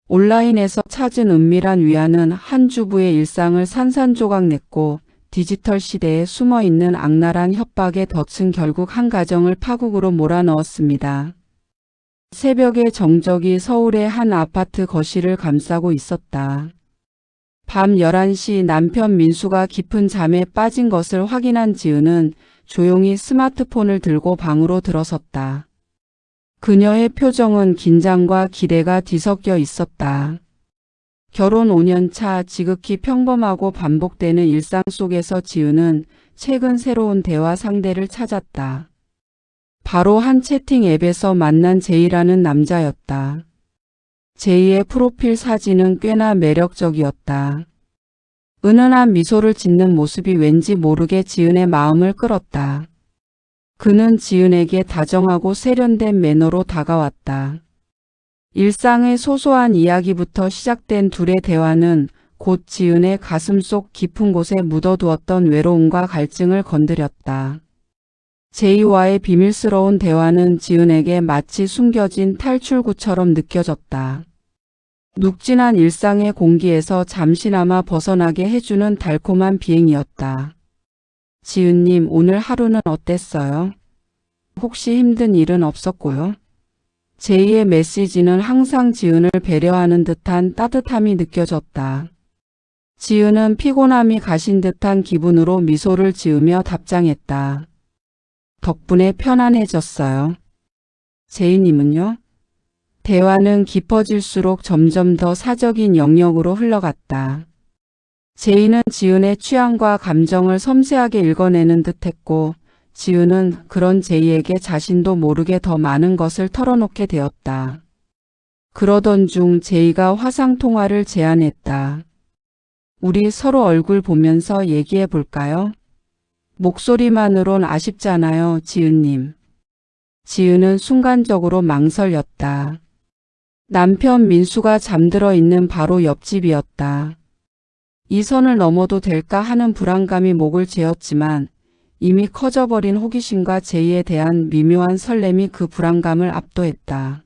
온라인에서 찾은 은밀한 위안은 한 주부의 일상을 산산조각 냈고 디지털 시대에 숨어있는 악랄한 협박의 덫은 결국 한 가정을 파국으로 몰아넣었습니다. 새벽의 정적이 서울의 한 아파트 거실을 감싸고 있었다. 밤 11시 남편 민수가 깊은 잠에 빠진 것을 확인한 지은은 조용히 스마트폰을 들고 방으로 들어섰다. 그녀의 표정은 긴장과 기대가 뒤섞여 있었다. 결혼 5년 차 지극히 평범하고 반복되는 일상 속에서 지은은 최근 새로운 대화 상대를 찾았다. 바로 한 채팅 앱에서 만난 제이라는 남자였다. 제이의 프로필 사진은 꽤나 매력적이었다. 은은한 미소를 짓는 모습이 왠지 모르게 지은의 마음을 끌었다. 그는 지은에게 다정하고 세련된 매너로 다가왔다. 일상의 소소한 이야기부터 시작된 둘의 대화는 곧 지은의 가슴속 깊은 곳에 묻어두었던 외로움과 갈증을 건드렸다. 제이와의 비밀스러운 대화는 지은에게 마치 숨겨진 탈출구처럼 느껴졌다. 눅진한 일상의 공기에서 잠시나마 벗어나게 해주는 달콤한 비행이었다. 지은님, 오늘 하루는 어땠어요? 혹시 힘든 일은 없었고요? 제이의 메시지는 항상 지은을 배려하는 듯한 따뜻함이 느껴졌다. 지은은 피곤함이 가신 듯한 기분으로 미소를 지으며 답장했다. 덕분에 편안해졌어요. 제이님은요? 대화는 깊어질수록 점점 더 사적인 영역으로 흘러갔다. 제이는 지은의 취향과 감정을 섬세하게 읽어내는 듯했고 지은은 그런 제이에게 자신도 모르게 더 많은 것을 털어놓게 되었다. 그러던 중 제이가 화상통화를 제안했다. 우리 서로 얼굴 보면서 얘기해 볼까요? 목소리만으론 아쉽잖아요, 지은님. 지은은 순간적으로 망설였다. 남편 민수가 잠들어 있는 바로 옆집이었다. 이 선을 넘어도 될까 하는 불안감이 목을 죄었지만 이미 커져버린 호기심과 제이에 대한 미묘한 설렘이 그 불안감을 압도했다.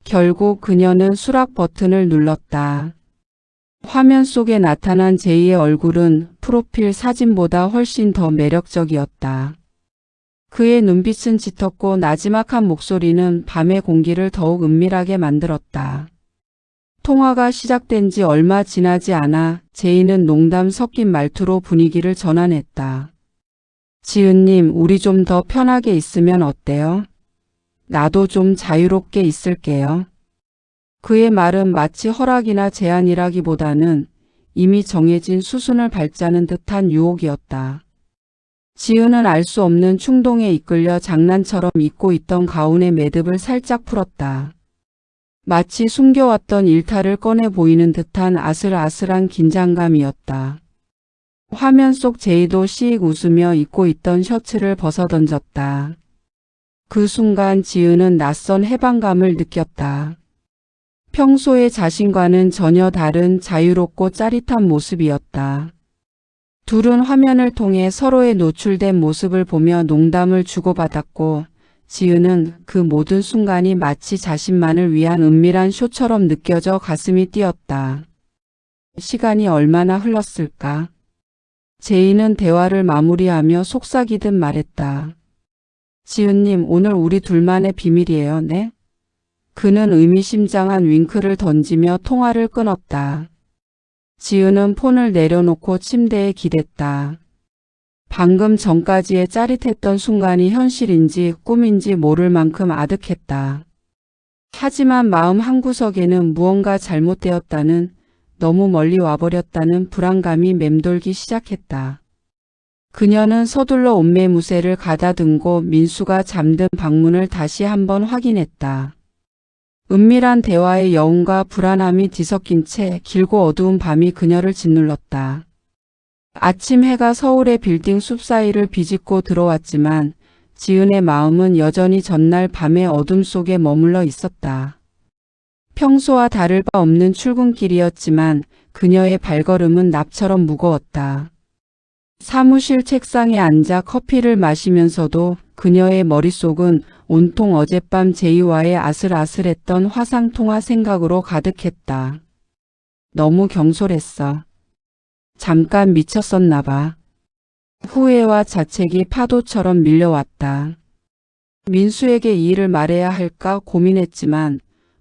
결국 그녀는 수락 버튼을 눌렀다. 화면 속에 나타난 제이의 얼굴은 프로필 사진보다 훨씬 더 매력적이었다. 그의 눈빛은 짙었고 나지막한 목소리는 밤의 공기를 더욱 은밀하게 만들었다. 통화가 시작된 지 얼마 지나지 않아 제이는 농담 섞인 말투로 분위기를 전환했다. 지은님, 우리 좀 더 편하게 있으면 어때요? 나도 좀 자유롭게 있을게요. 그의 말은 마치 허락이나 제안이라기보다는 이미 정해진 수순을 밟자는 듯한 유혹이었다. 지은은 알 수 없는 충동에 이끌려 장난처럼 입고 있던 가운의 매듭을 살짝 풀었다. 마치 숨겨왔던 일탈을 꺼내 보이는 듯한 아슬아슬한 긴장감이었다. 화면 속 제이도 씩 웃으며 입고 있던 셔츠를 벗어던졌다. 그 순간 지은은 낯선 해방감을 느꼈다. 평소의 자신과는 전혀 다른 자유롭고 짜릿한 모습이었다. 둘은 화면을 통해 서로의 노출된 모습을 보며 농담을 주고받았고 지은은 그 모든 순간이 마치 자신만을 위한 은밀한 쇼처럼 느껴져 가슴이 뛰었다. 시간이 얼마나 흘렀을까? 제이는 대화를 마무리하며 속삭이듯 말했다. 지은님, 오늘 우리 둘만의 비밀이에요, 네? 그는 의미심장한 윙크를 던지며 통화를 끊었다. 지은은 폰을 내려놓고 침대에 기댔다. 방금 전까지의 짜릿했던 순간이 현실인지 꿈인지 모를 만큼 아득했다. 하지만 마음 한구석에는 무언가 잘못되었다는, 너무 멀리 와버렸다는 불안감이 맴돌기 시작했다. 그녀는 서둘러 옷매무새를 가다듬고 민수가 잠든 방문을 다시 한번 확인했다. 은밀한 대화의 여운과 불안함이 뒤섞인 채 길고 어두운 밤이 그녀를 짓눌렀다. 아침 해가 서울의 빌딩 숲 사이를 비집고 들어왔지만 지은의 마음은 여전히 전날 밤의 어둠 속에 머물러 있었다. 평소와 다를 바 없는 출근길이었지만 그녀의 발걸음은 납처럼 무거웠다. 사무실 책상에 앉아 커피를 마시면서도 그녀의 머릿속은 온통 어젯밤 제이와의 아슬아슬했던 화상통화 생각으로 가득했다. 너무 경솔했어. 잠깐 미쳤었나 봐. 후회와 자책이 파도처럼 밀려왔다. 민수에게 이 일을 말해야 할까 고민했지만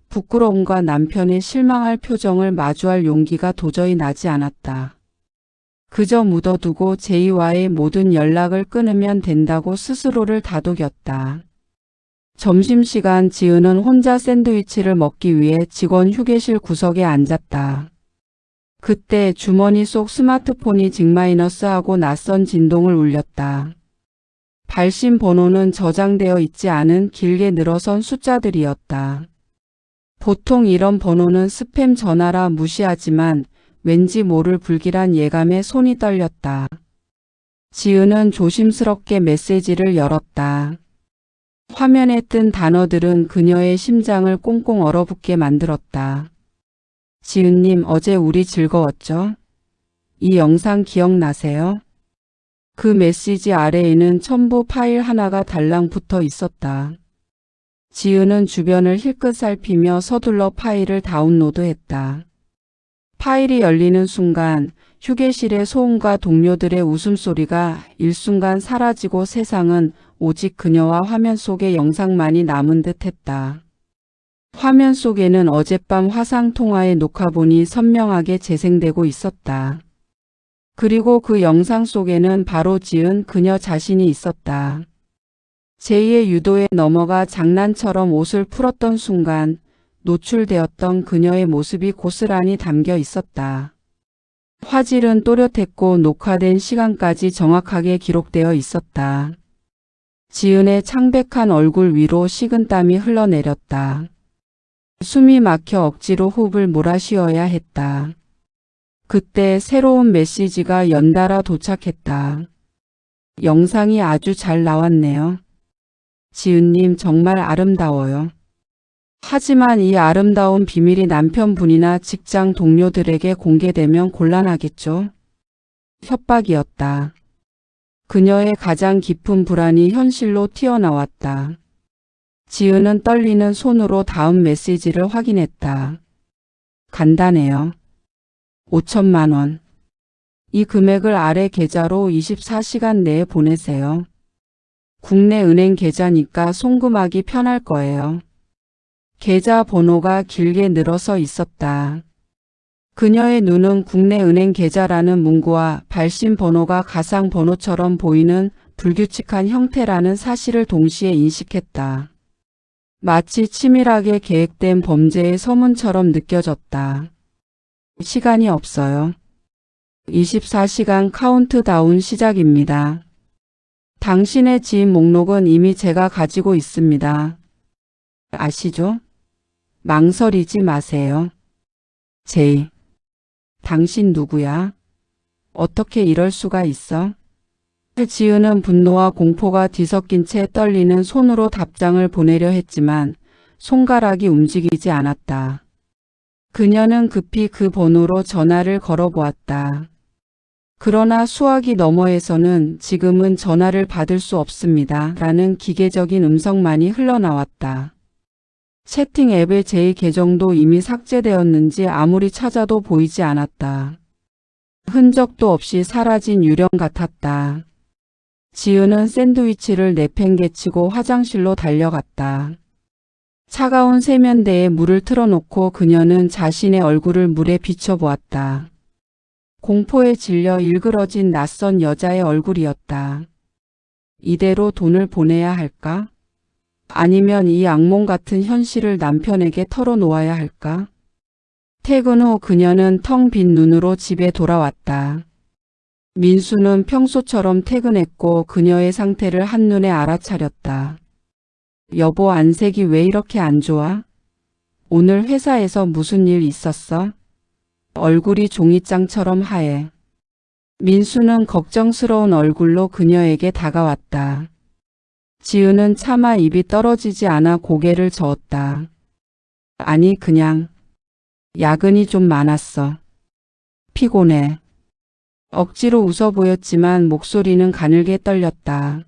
부끄러움과 남편의 실망할 표정을 마주할 용기가 도저히 나지 않았다. 그저 묻어두고 제이와의 모든 연락을 끊으면 된다고 스스로를 다독였다. 점심시간 지은은 혼자 샌드위치를 먹기 위해 직원 휴게실 구석에 앉았다. 그때 주머니 속 스마트폰이 징마이너스하고 낯선 진동을 울렸다. 발신 번호는 저장되어 있지 않은 길게 늘어선 숫자들이었다. 보통 이런 번호는 스팸 전화라 무시하지만 왠지 모를 불길한 예감에 손이 떨렸다. 지은은 조심스럽게 메시지를 열었다. 화면에 뜬 단어들은 그녀의 심장을 꽁꽁 얼어붙게 만들었다. 지은님, 어제 우리 즐거웠죠? 이 영상 기억나세요? 그 메시지 아래에는 첨부 파일 하나가 달랑 붙어 있었다. 지은은 주변을 힐끗 살피며 서둘러 파일을 다운로드했다. 파일이 열리는 순간 휴게실의 소음과 동료들의 웃음소리가 일순간 사라지고 세상은 오직 그녀와 화면 속의 영상만이 남은 듯 했다. 화면 속에는 어젯밤 화상통화의 녹화본이 선명하게 재생되고 있었다. 그리고 그 영상 속에는 바로 지은 그녀 자신이 있었다. 제이의 유도에 넘어가 장난처럼 옷을 풀었던 순간 노출되었던 그녀의 모습이 고스란히 담겨 있었다. 화질은 또렷했고 녹화된 시간까지 정확하게 기록되어 있었다. 지은의 창백한 얼굴 위로 식은땀이 흘러내렸다. 숨이 막혀 억지로 호흡을 몰아쉬어야 했다. 그때 새로운 메시지가 연달아 도착했다. 영상이 아주 잘 나왔네요. 지은님 정말 아름다워요. 하지만 이 아름다운 비밀이 남편분이나 직장 동료들에게 공개되면 곤란하겠죠? 협박이었다. 그녀의 가장 깊은 불안이 현실로 튀어나왔다. 지은은 떨리는 손으로 다음 메시지를 확인했다. 간단해요. 5천만 원. 이 금액을 아래 계좌로 24시간 내에 보내세요. 국내 은행 계좌니까 송금하기 편할 거예요. 계좌 번호가 길게 늘어서 있었다. 그녀의 눈은 국내 은행 계좌라는 문구와 발신 번호가 가상 번호처럼 보이는 불규칙한 형태라는 사실을 동시에 인식했다. 마치 치밀하게 계획된 범죄의 서문처럼 느껴졌다. 시간이 없어요. 24시간 카운트다운 시작입니다. 당신의 지인 목록은 이미 제가 가지고 있습니다. 아시죠? 망설이지 마세요. 제이. 당신 누구야? 어떻게 이럴 수가 있어? 지은은 분노와 공포가 뒤섞인 채 떨리는 손으로 답장을 보내려 했지만 손가락이 움직이지 않았다. 그녀는 급히 그 번호로 전화를 걸어보았다. 그러나 수화기 너머에서는 지금은 전화를 받을 수 없습니다. 라는 기계적인 음성만이 흘러나왔다. 채팅 앱의 제이 계정도 이미 삭제되었는지 아무리 찾아도 보이지 않았다. 흔적도 없이 사라진 유령 같았다. 지은은 샌드위치를 내팽개치고 화장실로 달려갔다. 차가운 세면대에 물을 틀어놓고 그녀는 자신의 얼굴을 물에 비춰보았다. 공포에 질려 일그러진 낯선 여자의 얼굴이었다. 이대로 돈을 보내야 할까? 아니면 이 악몽 같은 현실을 남편에게 털어놓아야 할까? 퇴근 후 그녀는 텅 빈 눈으로 집에 돌아왔다. 민수는 평소처럼 퇴근했고 그녀의 상태를 한눈에 알아차렸다. 여보, 안색이 왜 이렇게 안 좋아? 오늘 회사에서 무슨 일 있었어? 얼굴이 종이장처럼 하얘. 민수는 걱정스러운 얼굴로 그녀에게 다가왔다. 지은은 차마 입이 떨어지지 않아 고개를 저었다. 아니, 그냥 야근이 좀 많았어. 피곤해. 억지로 웃어 보였지만 목소리는 가늘게 떨렸다.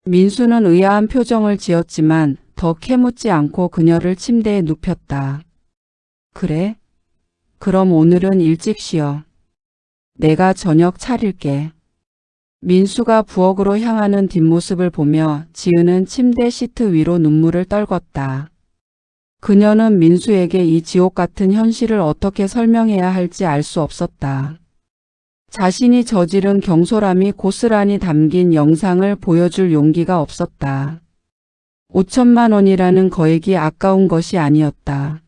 민수는 의아한 표정을 지었지만 더 캐묻지 않고 그녀를 침대에 눕혔다. 그래? 그럼 오늘은 일찍 쉬어. 내가 저녁 차릴게. 민수가 부엌으로 향하는 뒷모습을 보며 지은은 침대 시트 위로 눈물을 떨궜다. 그녀는 민수에게 이 지옥 같은 현실을 어떻게 설명해야 할지 알 수 없었다. 자신이 저지른 경솔함이 고스란히 담긴 영상을 보여줄 용기가 없었다. 5천만 원이라는 거액이 아까운 것이 아니었다.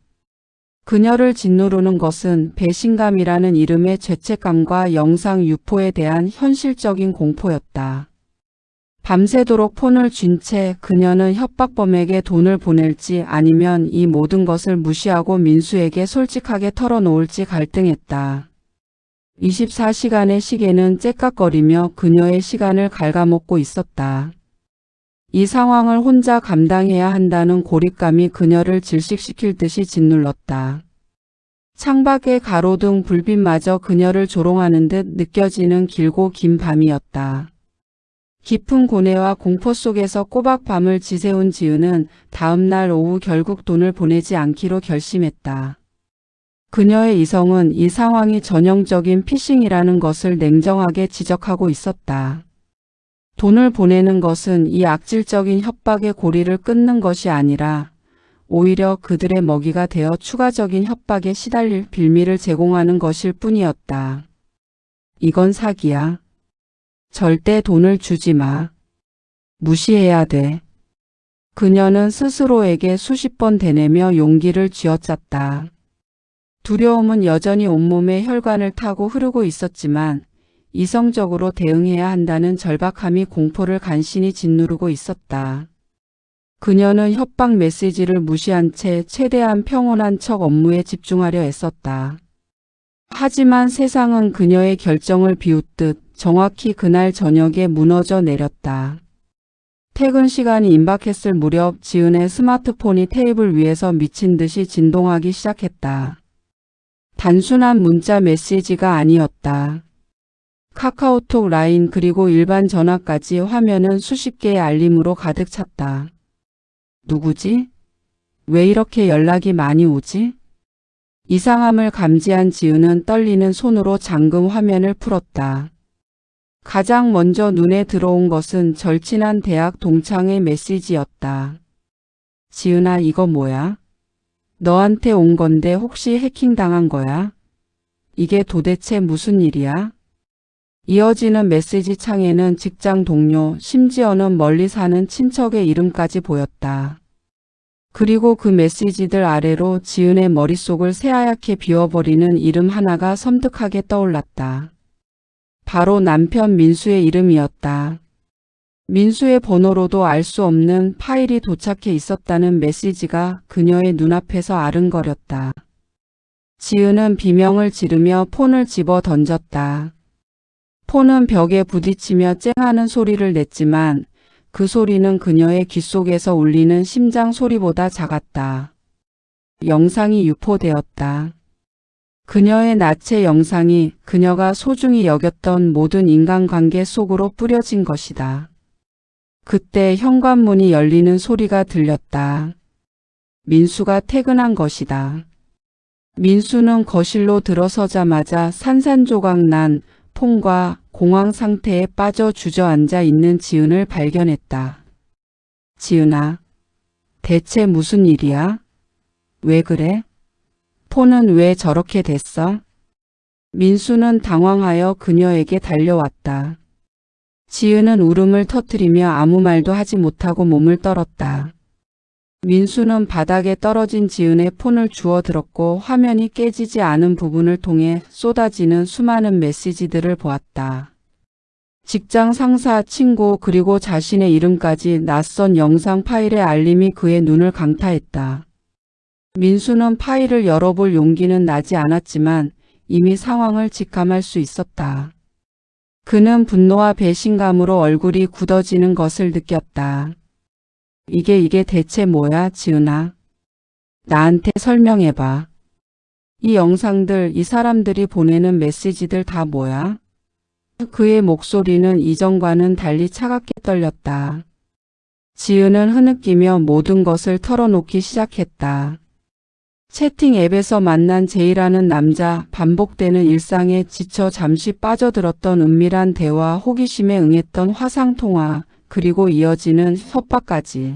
그녀를 짓누르는 것은 배신감이라는 이름의 죄책감과 영상 유포에 대한 현실적인 공포였다. 밤새도록 폰을 쥔 채 그녀는 협박범에게 돈을 보낼지 아니면 이 모든 것을 무시하고 민수에게 솔직하게 털어놓을지 갈등했다. 24시간의 시계는 째깍거리며 그녀의 시간을 갉아먹고 있었다. 이 상황을 혼자 감당해야 한다는 고립감이 그녀를 질식시킬 듯이 짓눌렀다. 창밖의 가로등 불빛마저 그녀를 조롱하는 듯 느껴지는 길고 긴 밤이었다. 깊은 고뇌와 공포 속에서 꼬박 밤을 지새운 지은은 다음 날 오후 결국 돈을 보내지 않기로 결심했다. 그녀의 이성은 이 상황이 전형적인 피싱이라는 것을 냉정하게 지적하고 있었다. 돈을 보내는 것은 이 악질적인 협박의 고리를 끊는 것이 아니라 오히려 그들의 먹이가 되어 추가적인 협박에 시달릴 빌미를 제공하는 것일 뿐이었다. 이건 사기야. 절대 돈을 주지 마. 무시해야 돼. 그녀는 스스로에게 수십 번 되뇌며 용기를 쥐어짰다. 두려움은 여전히 온몸의 혈관을 타고 흐르고 있었지만 이성적으로 대응해야 한다는 절박함이 공포를 간신히 짓누르고 있었다. 그녀는 협박 메시지를 무시한 채 최대한 평온한 척 업무에 집중하려 애썼다. 하지만 세상은 그녀의 결정을 비웃듯 정확히 그날 저녁에 무너져 내렸다. 퇴근 시간이 임박했을 무렵 지은의 스마트폰이 테이블 위에서 미친 듯이 진동하기 시작했다. 단순한 문자 메시지가 아니었다. 카카오톡, 라인 그리고 일반 전화까지 화면은 수십 개의 알림으로 가득 찼다. 누구지? 왜 이렇게 연락이 많이 오지? 이상함을 감지한 지은은 떨리는 손으로 잠금 화면을 풀었다. 가장 먼저 눈에 들어온 것은 절친한 대학 동창의 메시지였다. 지은아, 이거 뭐야? 너한테 온 건데 혹시 해킹당한 거야? 이게 도대체 무슨 일이야? 이어지는 메시지 창에는 직장 동료, 심지어는 멀리 사는 친척의 이름까지 보였다. 그리고 그 메시지들 아래로 지은의 머릿속을 새하얗게 비워버리는 이름 하나가 섬뜩하게 떠올랐다. 바로 남편 민수의 이름이었다. 민수의 번호로도 알 수 없는 파일이 도착해 있었다는 메시지가 그녀의 눈앞에서 아른거렸다. 지은은 비명을 지르며 폰을 집어 던졌다. 폰은 벽에 부딪히며 쨍하는 소리를 냈지만 그 소리는 그녀의 귓속에서 울리는 심장 소리보다 작았다. 영상이 유포되었다. 그녀의 나체 영상이 그녀가 소중히 여겼던 모든 인간관계 속으로 뿌려진 것이다. 그때 현관문이 열리는 소리가 들렸다. 민수가 퇴근한 것이다. 민수는 거실로 들어서자마자 산산조각 난 폰과 공황 상태에 빠져 주저앉아 있는 지은을 발견했다. 지은아, 대체 무슨 일이야? 왜 그래? 폰은 왜 저렇게 됐어? 민수는 당황하여 그녀에게 달려왔다. 지은은 울음을 터뜨리며 아무 말도 하지 못하고 몸을 떨었다. 민수는 바닥에 떨어진 지은의 폰을 주워 들었고 화면이 깨지지 않은 부분을 통해 쏟아지는 수많은 메시지들을 보았다. 직장 상사, 친구 그리고 자신의 이름까지 낯선 영상 파일의 알림이 그의 눈을 강타했다. 민수는 파일을 열어볼 용기는 나지 않았지만 이미 상황을 직감할 수 있었다. 그는 분노와 배신감으로 얼굴이 굳어지는 것을 느꼈다. 이게 대체 뭐야, 지은아? 나한테 설명해봐. 이 영상들, 이 사람들이 보내는 메시지들 다 뭐야? 그의 목소리는 이전과는 달리 차갑게 떨렸다. 지은은 흐느끼며 모든 것을 털어놓기 시작했다. 채팅 앱에서 만난 제이라는 남자, 반복되는 일상에 지쳐 잠시 빠져들었던 은밀한 대화, 호기심에 응했던 화상통화, 그리고 이어지는 협박까지.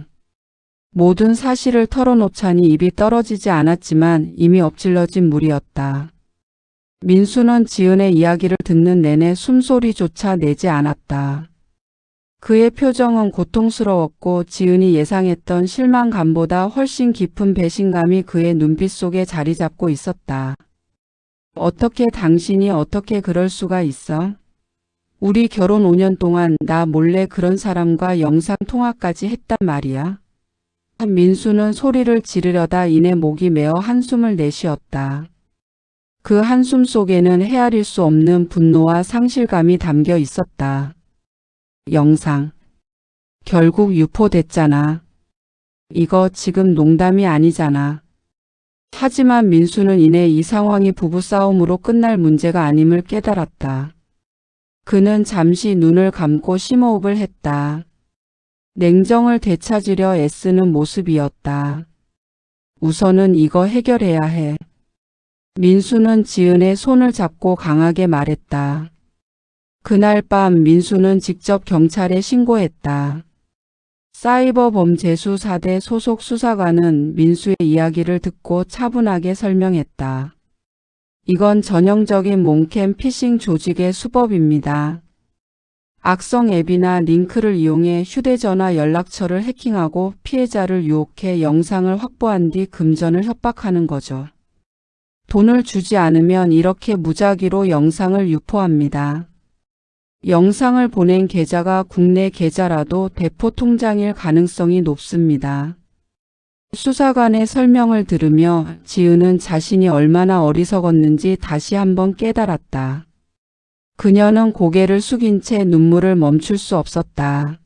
모든 사실을 털어놓자니 입이 떨어지지 않았지만 이미 엎질러진 물이었다. 민수는 지은의 이야기를 듣는 내내 숨소리조차 내지 않았다. 그의 표정은 고통스러웠고 지은이 예상했던 실망감보다 훨씬 깊은 배신감이 그의 눈빛 속에 자리 잡고 있었다. 어떻게 당신이 어떻게 그럴 수가 있어? 우리 결혼 5년 동안 나 몰래 그런 사람과 영상 통화까지 했단 말이야. 민수는 소리를 지르려다 이내 목이 메어 한숨을 내쉬었다. 그 한숨 속에는 헤아릴 수 없는 분노와 상실감이 담겨 있었다. 영상. 결국 유포됐잖아. 이거 지금 농담이 아니잖아. 하지만 민수는 이내 이 상황이 부부싸움으로 끝날 문제가 아님을 깨달았다. 그는 잠시 눈을 감고 심호흡을 했다. 냉정을 되찾으려 애쓰는 모습이었다. 우선은 이거 해결해야 해. 민수는 지은의 손을 잡고 강하게 말했다. 그날 밤 민수는 직접 경찰에 신고했다. 사이버범죄수 4대 소속 수사관은 민수의 이야기를 듣고 차분하게 설명했다. 이건 전형적인 몽캠 피싱 조직의 수법입니다. 악성 앱이나 링크를 이용해 휴대전화 연락처를 해킹하고 피해자를 유혹해 영상을 확보한 뒤 금전을 협박하는 거죠. 돈을 주지 않으면 이렇게 무작위로 영상을 유포합니다. 영상을 보낸 계좌가 국내 계좌라도 대포 통장일 가능성이 높습니다. 수사관의 설명을 들으며 지은은 자신이 얼마나 어리석었는지 다시 한번 깨달았다. 그녀는 고개를 숙인 채 눈물을 멈출 수 없었다.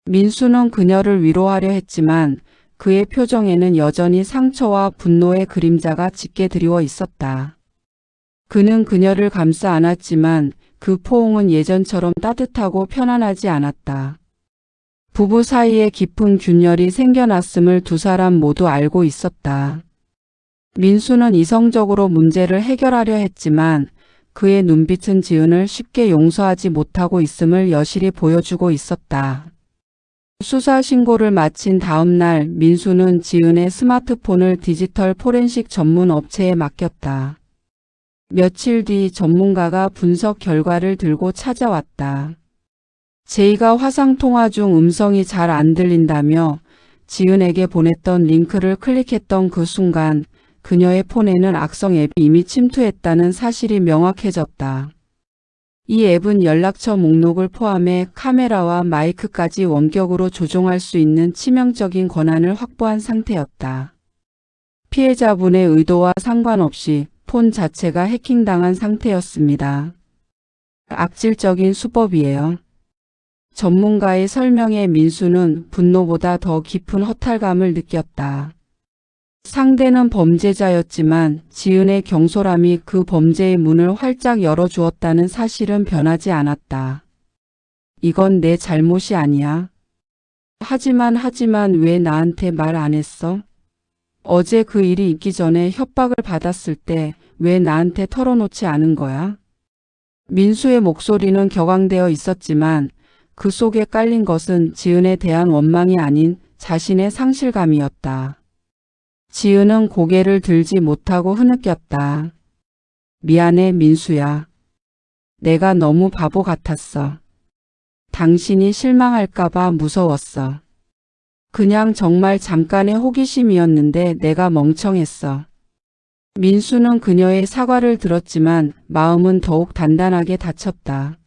민수는 그녀를 위로하려 했지만 그의 표정에는 여전히 상처와 분노의 그림자가 짙게 드리워 있었다. 그는 그녀를 감싸 안았지만 그 포옹은 예전처럼 따뜻하고 편안하지 않았다. 부부 사이에 깊은 균열이 생겨났음을 두 사람 모두 알고 있었다. 민수는 이성적으로 문제를 해결하려 했지만 그의 눈빛은 지은을 쉽게 용서하지 못하고 있음을 여실히 보여주고 있었다. 수사 신고를 마친 다음 날 민수는 지은의 스마트폰을 디지털 포렌식 전문 업체에 맡겼다. 며칠 뒤 전문가가 분석 결과를 들고 찾아왔다. 제이가 화상통화 중 음성이 잘 안 들린다며 지은에게 보냈던 링크를 클릭했던 그 순간 그녀의 폰에는 악성 앱이 이미 침투했다는 사실이 명확해졌다. 이 앱은 연락처 목록을 포함해 카메라와 마이크까지 원격으로 조종할 수 있는 치명적인 권한을 확보한 상태였다. 피해자분의 의도와 상관없이 폰 자체가 해킹당한 상태였습니다. 악질적인 수법이에요. 전문가의 설명에 민수는 분노보다 더 깊은 허탈감을 느꼈다. 상대는 범죄자였지만 지은의 경솔함이 그 범죄의 문을 활짝 열어주었다는 사실은 변하지 않았다. 이건 내 잘못이 아니야. 하지만 왜 나한테 말 안 했어? 어제 그 일이 있기 전에 협박을 받았을 때 왜 나한테 털어놓지 않은 거야? 민수의 목소리는 격앙되어 있었지만 그 속에 깔린 것은 지은에 대한 원망이 아닌 자신의 상실감이었다. 지은은 고개를 들지 못하고 흐느꼈다. 미안해 민수야. 내가 너무 바보 같았어. 당신이 실망할까봐 무서웠어. 그냥 정말 잠깐의 호기심이었는데 내가 멍청했어. 민수는 그녀의 사과를 들었지만 마음은 더욱 단단하게 닫혔다.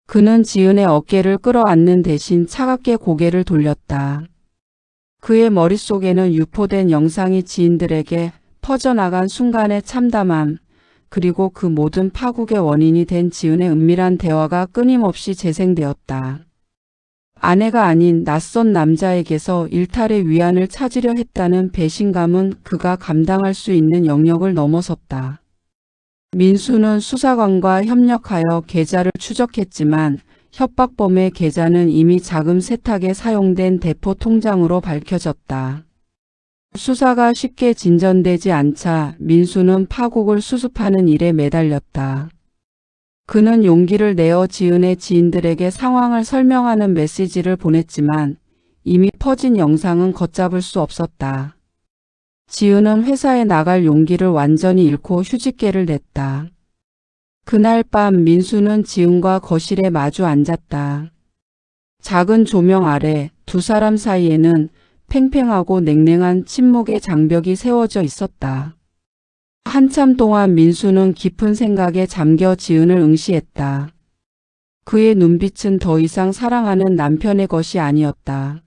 그는 지은의 어깨를 끌어안는 대신 차갑게 고개를 돌렸다. 그의 머릿속에는 유포된 영상이 지인들에게 퍼져나간 순간의 참담함, 그리고 그 모든 파국의 원인이 된 지은의 은밀한 대화가 끊임없이 재생되었다. 아내가 아닌 낯선 남자에게서 일탈의 위안을 찾으려 했다는 배신감은 그가 감당할 수 있는 영역을 넘어섰다. 민수는 수사관과 협력하여 계좌를 추적했지만 협박범의 계좌는 이미 자금 세탁에 사용된 대포 통장으로 밝혀졌다. 수사가 쉽게 진전되지 않자 민수는 파국을 수습하는 일에 매달렸다. 그는 용기를 내어 지은의 지인들에게 상황을 설명하는 메시지를 보냈지만 이미 퍼진 영상은 걷잡을 수 없었다. 지은은 회사에 나갈 용기를 완전히 잃고 휴직계를 냈다. 그날 밤 민수는 지은과 거실에 마주 앉았다. 작은 조명 아래 두 사람 사이에는 팽팽하고 냉랭한 침묵의 장벽이 세워져 있었다. 한참 동안 민수는 깊은 생각에 잠겨 지은을 응시했다. 그의 눈빛은 더 이상 사랑하는 남편의 것이 아니었다.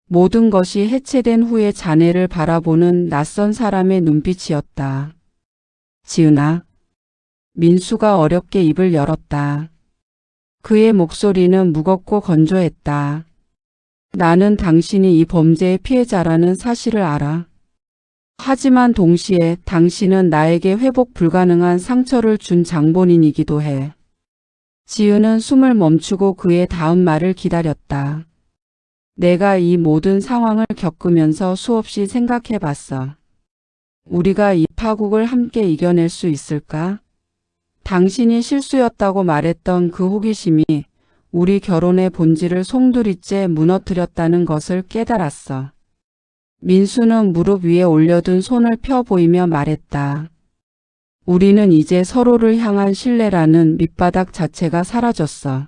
모든 것이 해체된 후에 자네를 바라보는 낯선 사람의 눈빛이었다. 지은아. 민수가 어렵게 입을 열었다. 그의 목소리는 무겁고 건조했다. 나는 당신이 이 범죄의 피해자라는 사실을 알아. 하지만 동시에 당신은 나에게 회복 불가능한 상처를 준 장본인이기도 해. 지은은 숨을 멈추고 그의 다음 말을 기다렸다. 내가 이 모든 상황을 겪으면서 수없이 생각해봤어. 우리가 이 파국을 함께 이겨낼 수 있을까? 당신이 실수였다고 말했던 그 호기심이 우리 결혼의 본질을 송두리째 무너뜨렸다는 것을 깨달았어. 민수는 무릎 위에 올려둔 손을 펴 보이며 말했다. 우리는 이제 서로를 향한 신뢰라는 밑바닥 자체가 사라졌어.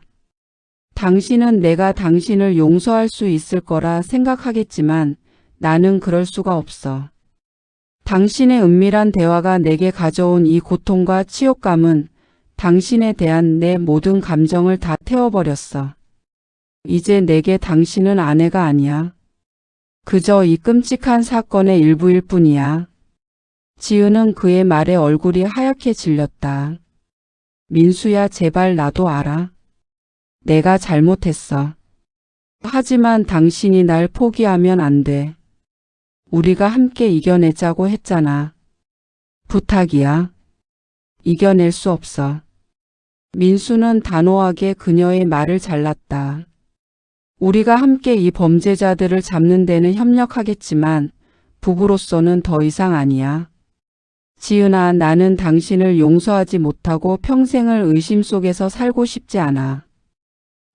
당신은 내가 당신을 용서할 수 있을 거라 생각하겠지만 나는 그럴 수가 없어. 당신의 은밀한 대화가 내게 가져온 이 고통과 치욕감은 당신에 대한 내 모든 감정을 다 태워버렸어. 이제 내게 당신은 아내가 아니야. 그저 이 끔찍한 사건의 일부일 뿐이야. 지은은 그의 말에 얼굴이 하얗게 질렸다. 민수야, 제발 나도 알아. 내가 잘못했어. 하지만 당신이 날 포기하면 안 돼. 우리가 함께 이겨내자고 했잖아. 부탁이야. 이겨낼 수 없어. 민수는 단호하게 그녀의 말을 잘랐다. 우리가 함께 이 범죄자들을 잡는 데는 협력하겠지만 부부로서는 더 이상 아니야. 지은아, 나는 당신을 용서하지 못하고 평생을 의심 속에서 살고 싶지 않아.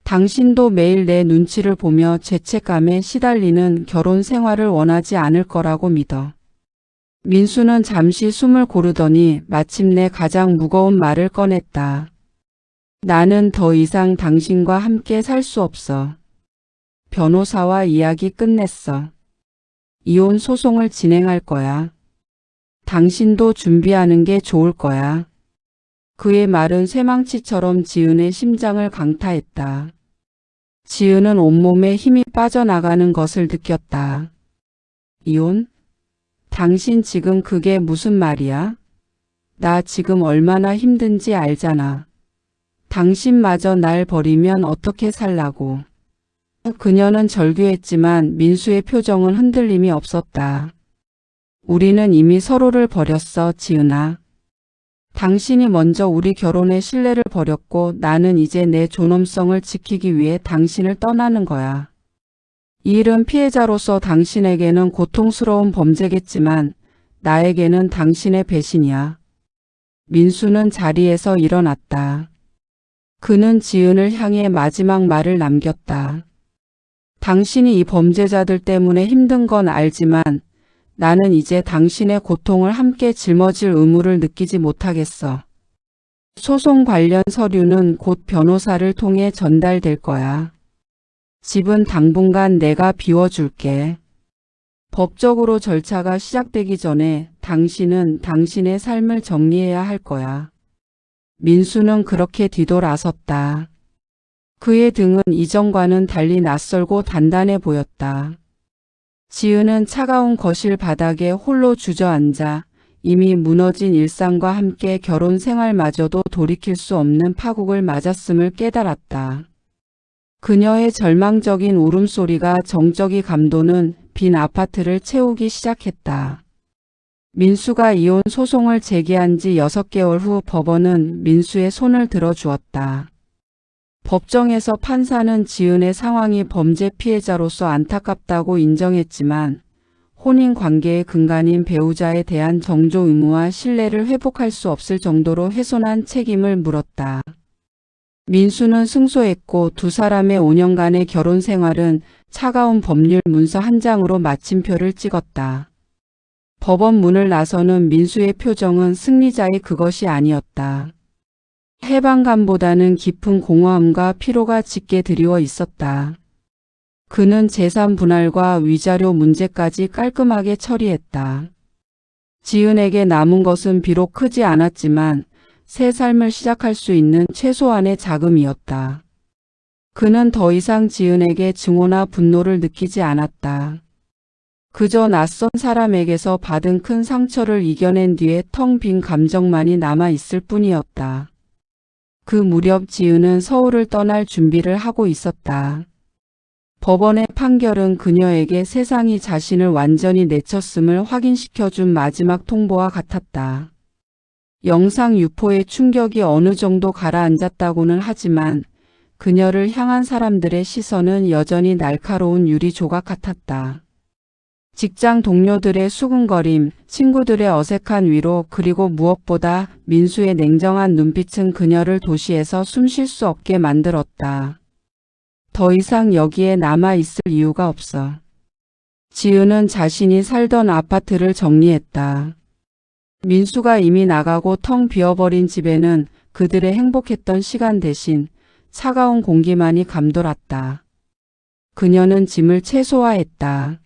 당신도 매일 내 눈치를 보며 죄책감에 시달리는 결혼 생활을 원하지 않을 거라고 믿어. 민수는 잠시 숨을 고르더니 마침내 가장 무거운 말을 꺼냈다. 나는 더 이상 당신과 함께 살 수 없어. 변호사와 이야기 끝냈어. 이혼 소송을 진행할 거야. 당신도 준비하는 게 좋을 거야. 그의 말은 쇠망치처럼 지은의 심장을 강타했다. 지은은 온몸에 힘이 빠져나가는 것을 느꼈다. 이혼? 당신 지금 그게 무슨 말이야? 나 지금 얼마나 힘든지 알잖아. 당신마저 날 버리면 어떻게 살라고. 그녀는 절규했지만 민수의 표정은 흔들림이 없었다. 우리는 이미 서로를 버렸어, 지은아. 당신이 먼저 우리 결혼의 신뢰를 버렸고 나는 이제 내 존엄성을 지키기 위해 당신을 떠나는 거야. 이 일은 피해자로서 당신에게는 고통스러운 범죄겠지만 나에게는 당신의 배신이야. 민수는 자리에서 일어났다. 그는 지은을 향해 마지막 말을 남겼다. 당신이 이 범죄자들 때문에 힘든 건 알지만 나는 이제 당신의 고통을 함께 짊어질 의무를 느끼지 못하겠어. 소송 관련 서류는 곧 변호사를 통해 전달될 거야. 집은 당분간 내가 비워줄게. 법적으로 절차가 시작되기 전에 당신은 당신의 삶을 정리해야 할 거야. 민수는 그렇게 뒤돌아섰다. 그의 등은 이전과는 달리 낯설고 단단해 보였다. 지은은 차가운 거실 바닥에 홀로 주저앉아 이미 무너진 일상과 함께 결혼 생활마저도 돌이킬 수 없는 파국을 맞았음을 깨달았다. 그녀의 절망적인 울음소리가 정적이 감도는 빈 아파트를 채우기 시작했다. 민수가 이혼 소송을 제기한 지 6개월 후 법원은 민수의 손을 들어주었다. 법정에서 판사는 지은의 상황이 범죄 피해자로서 안타깝다고 인정했지만 혼인 관계의 근간인 배우자에 대한 정조 의무와 신뢰를 회복할 수 없을 정도로 훼손한 책임을 물었다. 민수는 승소했고 두 사람의 5년간의 결혼 생활은 차가운 법률 문서 한 장으로 마침표를 찍었다. 법원 문을 나서는 민수의 표정은 승리자의 그것이 아니었다. 해방감보다는 깊은 공허함과 피로가 짙게 드리워 있었다. 그는 재산 분할과 위자료 문제까지 깔끔하게 처리했다. 지은에게 남은 것은 비록 크지 않았지만 새 삶을 시작할 수 있는 최소한의 자금이었다. 그는 더 이상 지은에게 증오나 분노를 느끼지 않았다. 그저 낯선 사람에게서 받은 큰 상처를 이겨낸 뒤에 텅 빈 감정만이 남아 있을 뿐이었다. 그 무렵 지은은 서울을 떠날 준비를 하고 있었다. 법원의 판결은 그녀에게 세상이 자신을 완전히 내쳤음을 확인시켜준 마지막 통보와 같았다. 영상 유포의 충격이 어느 정도 가라앉았다고는 하지만 그녀를 향한 사람들의 시선은 여전히 날카로운 유리 조각 같았다. 직장 동료들의 수군거림, 친구들의 어색한 위로, 그리고 무엇보다 민수의 냉정한 눈빛은 그녀를 도시에서 숨 쉴 수 없게 만들었다. 더 이상 여기에 남아있을 이유가 없어. 지은은 자신이 살던 아파트를 정리했다. 민수가 이미 나가고 텅 비어버린 집에는 그들의 행복했던 시간 대신 차가운 공기만이 감돌았다. 그녀는 짐을 최소화했다.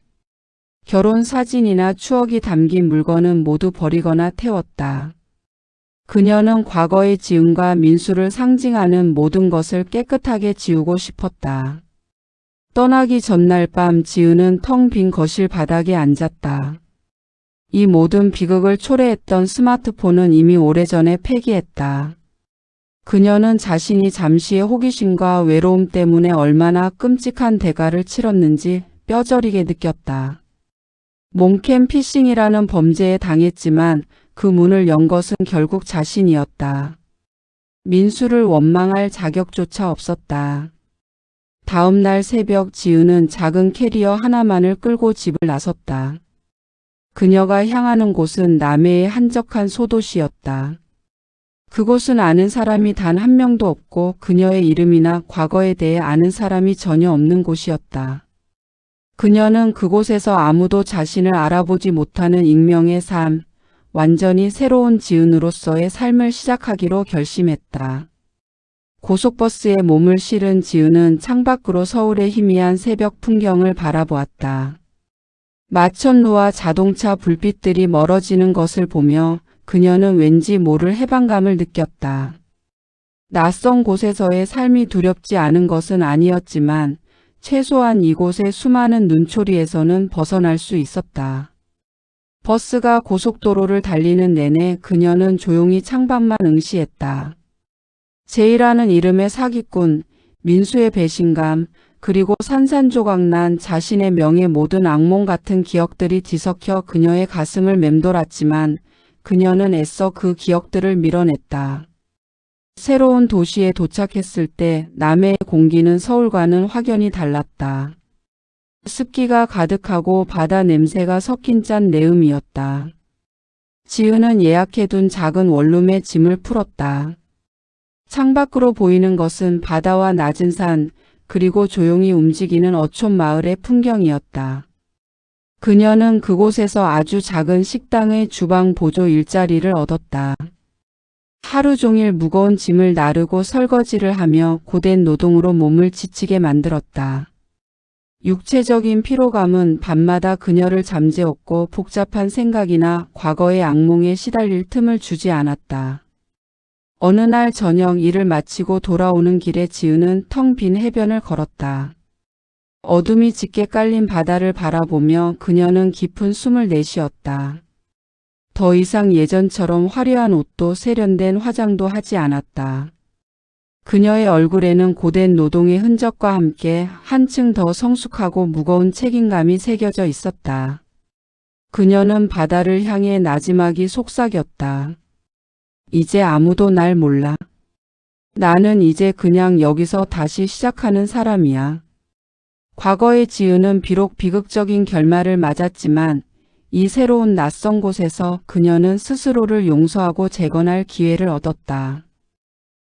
결혼 사진이나 추억이 담긴 물건은 모두 버리거나 태웠다. 그녀는 과거의 지은과 민수를 상징하는 모든 것을 깨끗하게 지우고 싶었다. 떠나기 전날 밤 지은은 텅 빈 거실 바닥에 앉았다. 이 모든 비극을 초래했던 스마트폰은 이미 오래전에 폐기했다. 그녀는 자신이 잠시의 호기심과 외로움 때문에 얼마나 끔찍한 대가를 치렀는지 뼈저리게 느꼈다. 몽캠 피싱이라는 범죄에 당했지만 그 문을 연 것은 결국 자신이었다. 민수를 원망할 자격조차 없었다. 다음 날 새벽 지은은 작은 캐리어 하나만을 끌고 집을 나섰다. 그녀가 향하는 곳은 남해의 한적한 소도시였다. 그곳은 아는 사람이 단 한 명도 없고 그녀의 이름이나 과거에 대해 아는 사람이 전혀 없는 곳이었다. 그녀는 그곳에서 아무도 자신을 알아보지 못하는 익명의 삶, 완전히 새로운 지은으로서의 삶을 시작하기로 결심했다. 고속버스에 몸을 실은 지은은 창밖으로 서울의 희미한 새벽 풍경을 바라보았다. 마천루와 자동차 불빛들이 멀어지는 것을 보며 그녀는 왠지 모를 해방감을 느꼈다. 낯선 곳에서의 삶이 두렵지 않은 것은 아니었지만 최소한 이곳의 수많은 눈초리에서는 벗어날 수 있었다. 버스가 고속도로를 달리는 내내 그녀는 조용히 창밖만 응시했다. 제이라는 이름의 사기꾼, 민수의 배신감, 그리고 산산조각난 자신의 명예 모든 악몽 같은 기억들이 뒤섞여 그녀의 가슴을 맴돌았지만 그녀는 애써 그 기억들을 밀어냈다. 새로운 도시에 도착했을 때 남해의 공기는 서울과는 확연히 달랐다. 습기가 가득하고 바다 냄새가 섞인 짠 내음이었다. 지은은 예약해둔 작은 원룸에 짐을 풀었다. 창밖으로 보이는 것은 바다와 낮은 산, 그리고 조용히 움직이는 어촌 마을의 풍경이었다. 그녀는 그곳에서 아주 작은 식당의 주방 보조 일자리를 얻었다. 하루 종일 무거운 짐을 나르고 설거지를 하며 고된 노동으로 몸을 지치게 만들었다. 육체적인 피로감은 밤마다 그녀를 잠재웠고 복잡한 생각이나 과거의 악몽에 시달릴 틈을 주지 않았다. 어느 날 저녁 일을 마치고 돌아오는 길에 지은은 텅 빈 해변을 걸었다. 어둠이 짙게 깔린 바다를 바라보며 그녀는 깊은 숨을 내쉬었다. 더 이상 예전처럼 화려한 옷도 세련된 화장도 하지 않았다. 그녀의 얼굴에는 고된 노동의 흔적과 함께 한층 더 성숙하고 무거운 책임감이 새겨져 있었다. 그녀는 바다를 향해 나지막이 속삭였다. 이제 아무도 날 몰라. 나는 이제 그냥 여기서 다시 시작하는 사람이야. 과거의 지은은 비록 비극적인 결말을 맞았지만 이 새로운 낯선 곳에서 그녀는 스스로를 용서하고 재건할 기회를 얻었다.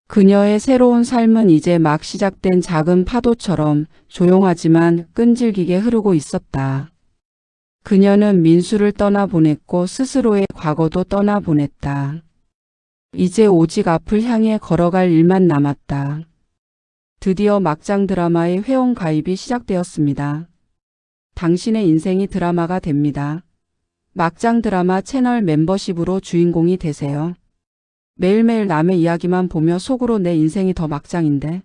그녀의 새로운 삶은 이제 막 시작된 작은 파도처럼 조용하지만 끈질기게 흐르고 있었다. 그녀는 민수를 떠나보냈고 스스로의 과거도 떠나보냈다. 이제 오직 앞을 향해 걸어갈 일만 남았다. 드디어 막장 드라마의 회원 가입이 시작되었습니다. 당신의 인생이 드라마가 됩니다. 막장 드라마 채널 멤버십으로 주인공이 되세요. 매일매일 남의 이야기만 보며 속으로 내 인생이 더 막장인데?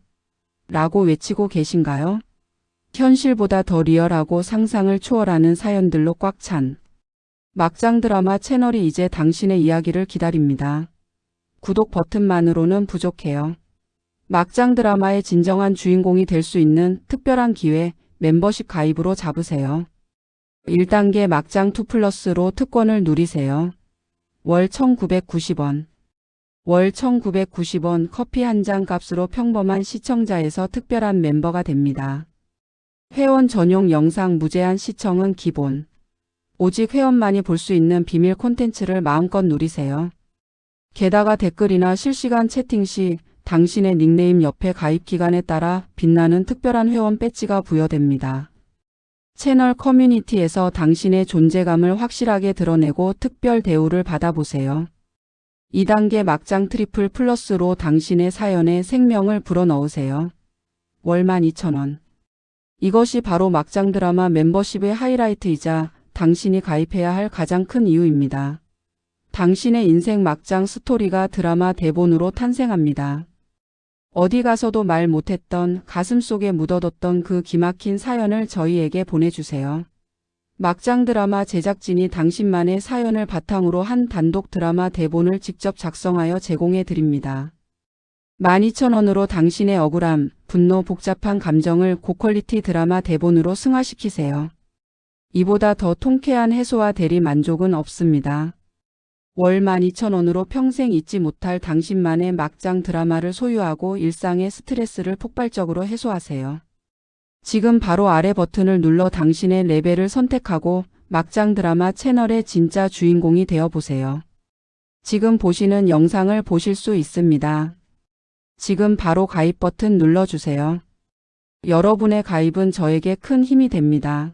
라고 외치고 계신가요? 현실보다 더 리얼하고 상상을 초월하는 사연들로 꽉 찬 막장 드라마 채널이 이제 당신의 이야기를 기다립니다. 구독 버튼만으로는 부족해요. 막장 드라마의 진정한 주인공이 될 수 있는 특별한 기회 멤버십 가입으로 잡으세요. 1단계 막장 2플러스로 특권을 누리세요. 월 1,990원. 월 1,990원 커피 한 잔 값으로 평범한 시청자에서 특별한 멤버가 됩니다. 회원 전용 영상 무제한 시청은 기본. 오직 회원만이 볼 수 있는 비밀 콘텐츠를 마음껏 누리세요. 게다가 댓글이나 실시간 채팅 시 당신의 닉네임 옆에 가입 기간에 따라 빛나는 특별한 회원 배지가 부여됩니다. 채널 커뮤니티에서 당신의 존재감을 확실하게 드러내고 특별 대우를 받아보세요. 2단계 막장 트리플 플러스로 당신의 사연에 생명을 불어넣으세요. 월 12,000원. 이것이 바로 막장 드라마 멤버십의 하이라이트이자 당신이 가입해야 할 가장 큰 이유입니다. 당신의 인생 막장 스토리가 드라마 대본으로 탄생합니다. 어디 가서도 말 못했던 가슴속에 묻어뒀던 그 기막힌 사연을 저희에게 보내주세요. 막장 드라마 제작진이 당신만의 사연을 바탕으로 한 단독 드라마 대본을 직접 작성하여 제공해 드립니다. 12,000원으로 당신의 억울함, 분노, 복잡한 감정을 고퀄리티 드라마 대본으로 승화시키세요. 이보다 더 통쾌한 해소와 대리 만족은 없습니다. 월 12,000원으로 평생 잊지 못할 당신만의 막장 드라마를 소유하고 일상의 스트레스를 폭발적으로 해소하세요. 지금 바로 아래 버튼을 눌러 당신의 레벨을 선택하고 막장 드라마 채널의 진짜 주인공이 되어보세요. 지금 보시는 영상을 보실 수 있습니다. 지금 바로 가입 버튼 눌러주세요. 여러분의 가입은 저에게 큰 힘이 됩니다.